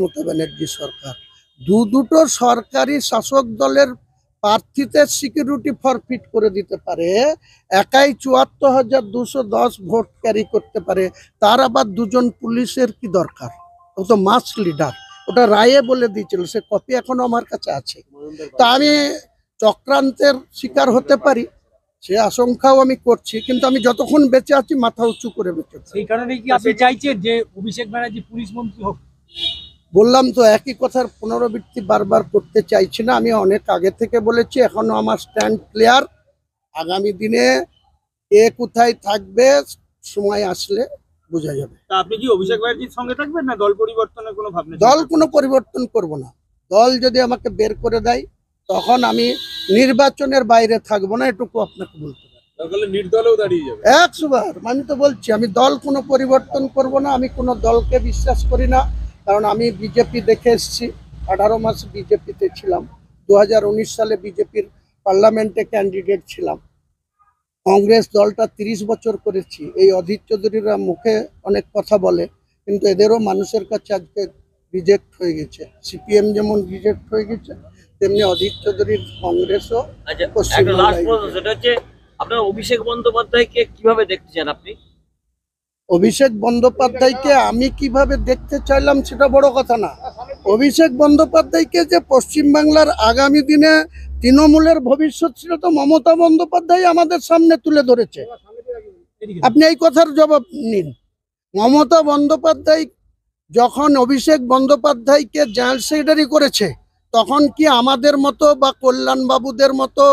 মমতা ব্যানার্জি সরকার দুটো সরকারি শাসক দলের প্রার্থীদের সিকিউরিটি ফরফিট করে দিতে পারে, একাই ৭৪,২১০ ভোট ক্যারি করতে পারে, তার আবার দুজন পুলিশের কি দরকার? ও তো মাস লিডার, ওটা রায়ে বলে দিয়েছিল, সে কপি এখনো আমার কাছে আছে। তা আমি চক্রান্তের শিকার হতে পারি, সে আশঙ্কাও আমি করছি, কিন্তু আমি যতক্ষণ বেঁচে আছি মাথা উঁচু করে বেঁচে আছি। সেই কারণে কি আপনি চাইছেন যে অভিষেক ব্যানার্জি পুলিশ মন্ত্রী হোক? বললাম তো, একই কথার পুনরাবৃত্তি বারবার করতে চাইছি না। আমি অনেক আগে থেকে বলেছি, এখনো আমার স্ট্যান্ড ক্লিয়ার। আগামী দিনে কে কোথায় থাকবে সময় আসলে বোঝা যাবে। তা আপনি কি অভিষেক ব্যানার্জির সঙ্গে থাকবেন না দল পরিবর্তনের কোনো ভাবনা? দল কোনো পরিবর্তন করব না। দল যদি আমাকে বের করে দেয় তখন আমি নির্বাচনের বাইরে থাকবো না, এটুকু আপনাকে বলতে পারি। তাহলে নির্দলেও দাঁড়িয়ে যাবে 100 বার। আমি তো বলছি, আমি দল কোনো পরিবর্তন করব না। আমি কোনো দলকে বিশ্বাস করি না, কারণ আমি বিজেপি দেখে এসেছি। 18 মাস বিজেপিতে ছিলাম। 2019 সালে বিজেপির পার্লামেন্টে ক্যান্ডিডেট ছিলাম। কংগ্রেস দলটা 30 বছর করেছি। এই অধীর চৌধুরীরা মুখে অনেক কথা বলে, কিন্তু এদেরও মানুষের কাছে আজকে রিজেক্ট হয়ে গেছে। সিপিএম যেমন রিজেক্ট হয়ে গেছে, তেমনি অধীর চৌধুরীর কংগ্রেসও। একটা লাস্ট প্রশ্ন, সেটা হচ্ছে আপনার অভিষেক বন্দ্যোপাধ্যায়কে কিভাবে দেখতে চান আপনি? অভিষেক বন্দ্যোপাধ্যায়কে আমি কিভাবে দেখতে চাইলাম সেটা বড় কথা না। অভিষেক বন্দ্যোপাধ্যায়কে যে পশ্চিমবাংলার আগামী দিনে তৃণমূলের ভবিষ্যৎ ছিল, তো মমতা বন্দ্যোপাধ্যায় আমাদের সামনে তুলে ধরেছে। আপনি এই কথার জবাব নিন। মমতা বন্দ্যোপাধ্যায় যখন অভিষেক বন্দ্যোপাধ্যায়কে জেনারেল সেক্রেটারি করেছে, তখন কি আমাদের মতো বা কল্যাণবাবুদের মতো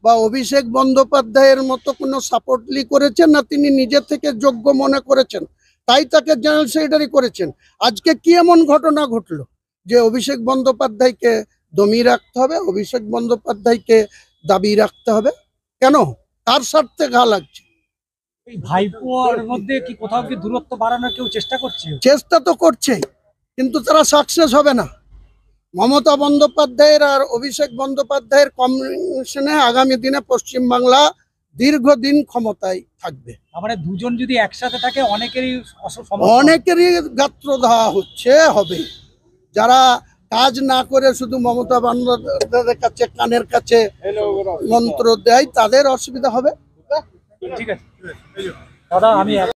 বা অভিষেক বন্দ্যোপাধ্যায়ের মতো কোনো সাপোর্টলি করেছেন না? তিনি নিজে থেকে যোগ্য মনে করেছেন, তাই তাকে জেনারেল সেক্রেটারি করেছেন। আজকে কি এমন ঘটনা ঘটলো যে অভিষেক বন্দ্যোপাধ্যায়কে দমিয়ে রাখতে হবে, অভিষেক বন্দ্যোপাধ্যায়কে দাবি রাখতে হবে? কেন? কার স্বার্থে ঘা লাগছে? এই ভাইপোর মধ্যে কি কোথাও কি দূরত্ব বাড়ানোর কেউ চেষ্টা করছে? চেষ্টা তো করছেই, কিন্তু তারা সাকসেস হবে না। মমতা বন্দ্যোপাধ্যায়ের আর অভিষেক বন্দ্যোপাধ্যায়ের কম্বিনেশনে আগামী দিনে পশ্চিমবাংলা দীর্ঘদিন ক্ষমতায় থাকবে। মানে দুজন যদি একসাথে থাকে অনেকেরই গাত্র দেওয়া হচ্ছে, হবে। যারা কাজ না করে শুধু মমতা বন্দ্যোপাধ্যায়ের কাছে কানের কাছে মন্ত্র দেয়, তাদের অসুবিধা হবে। ঠিক আছে দাদা, আমি